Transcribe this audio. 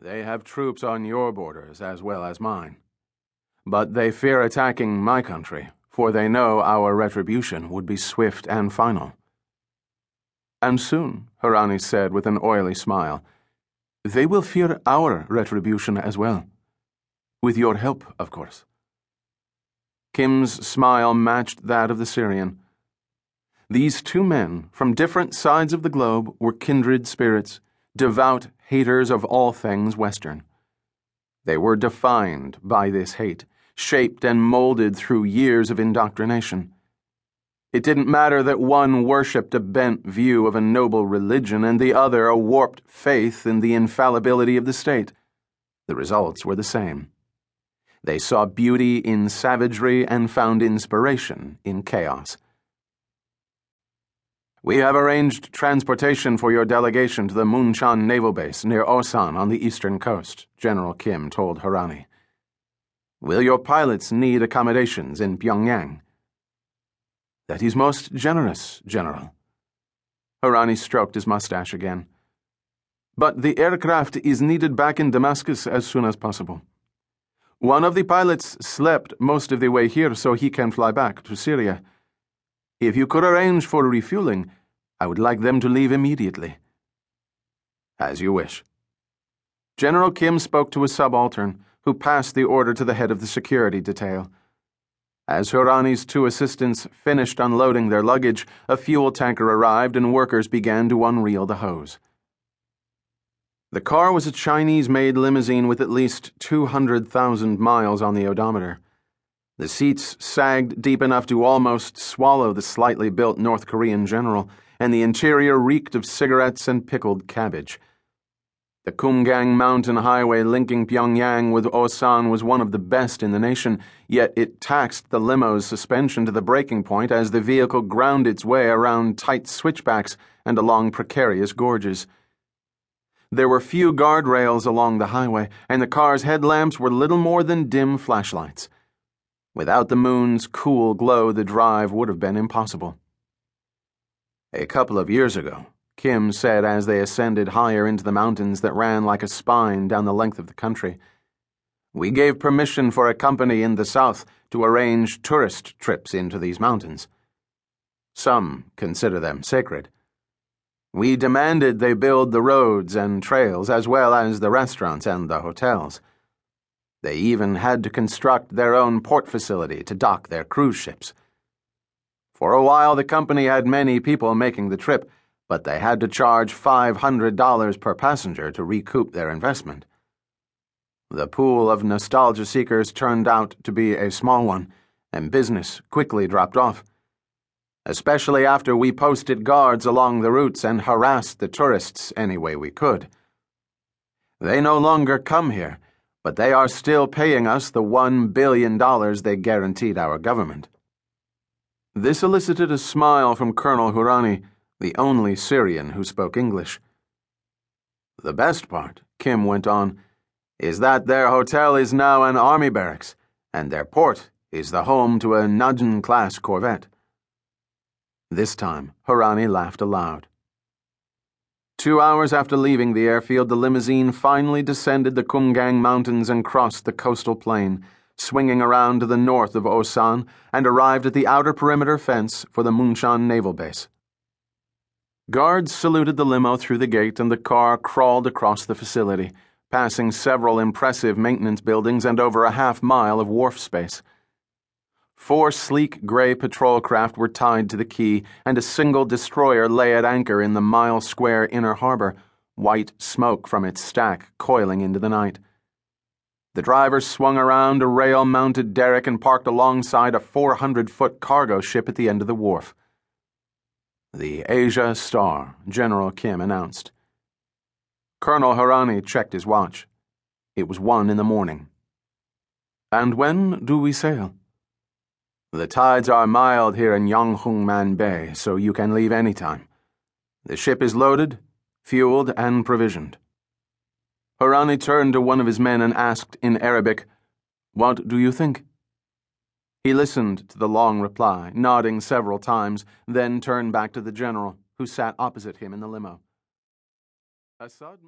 They have troops on your borders as well as mine. But they fear attacking my country, for they know our retribution would be swift and final. And soon, Harani said with an oily smile, they will fear our retribution as well. With your help, of course. Kim's smile matched that of the Syrian. These two men, from different sides of the globe, were kindred spirits, devout haters of all things Western. They were defined by this hate, shaped and molded through years of indoctrination. It didn't matter that one worshipped a bent view of a noble religion and the other a warped faith in the infallibility of the state. The results were the same. They saw beauty in savagery and found inspiration in chaos. We have arranged transportation for your delegation to the Munchan Naval Base near Osan on the eastern coast, General Kim told Harani. Will your pilots need accommodations in Pyongyang? That is most generous, General. Harani stroked his mustache again. But the aircraft is needed back in Damascus as soon as possible. One of the pilots slept most of the way here so he can fly back to Syria. If you could arrange for refueling, I would like them to leave immediately. As you wish. General Kim spoke to a subaltern, who passed the order to the head of the security detail. As Harani's two assistants finished unloading their luggage, a fuel tanker arrived and workers began to unreel the hose. The car was a Chinese-made limousine with at least 200,000 miles on the odometer. The seats sagged deep enough to almost swallow the slightly built North Korean general, and the interior reeked of cigarettes and pickled cabbage. The Kumgang mountain highway linking Pyongyang with Osan was one of the best in the nation, yet it taxed the limo's suspension to the breaking point as the vehicle ground its way around tight switchbacks and along precarious gorges. There were few guardrails along the highway, and the car's headlamps were little more than dim flashlights. Without the moon's cool glow, the drive would have been impossible. A couple of years ago, Kim said as they ascended higher into the mountains that ran like a spine down the length of the country, we gave permission for a company in the south to arrange tourist trips into these mountains. Some consider them sacred. We demanded they build the roads and trails as well as the restaurants and the hotels. They even had to construct their own port facility to dock their cruise ships. For a while, the company had many people making the trip, but they had to charge $500 per passenger to recoup their investment. The pool of nostalgia seekers turned out to be a small one, and business quickly dropped off, especially after we posted guards along the routes and harassed the tourists any way we could. They no longer come here, but they are still paying us the $1 billion they guaranteed our government. This elicited a smile from Colonel Harani, the only Syrian who spoke English. The best part, Kim went on, is that their hotel is now an army barracks, and their port is the home to a Najin-class corvette. This time, Harani laughed aloud. 2 hours after leaving the airfield, the limousine finally descended the Kumgang Mountains and crossed the coastal plain, swinging around to the north of Osan, and arrived at the outer perimeter fence for the Munchan Naval Base. Guards saluted the limo through the gate, and the car crawled across the facility, passing several impressive maintenance buildings and over a half-mile of wharf space. 4 sleek gray patrol craft were tied to the quay, and a single destroyer lay at anchor in the mile-square inner harbor, white smoke from its stack coiling into the night. The driver swung around a rail-mounted derrick and parked alongside a 400-foot cargo ship at the end of the wharf. The Asia Star, General Kim announced. Colonel Harani checked his watch. It was 1 a.m. And when do we sail? The tides are mild here in Yonghungman Bay, so you can leave any time. The ship is loaded, fueled, and provisioned. Harani turned to one of his men and asked in Arabic, "What do you think?" He listened to the long reply, nodding several times, then turned back to the general, who sat opposite him in the limo. Assad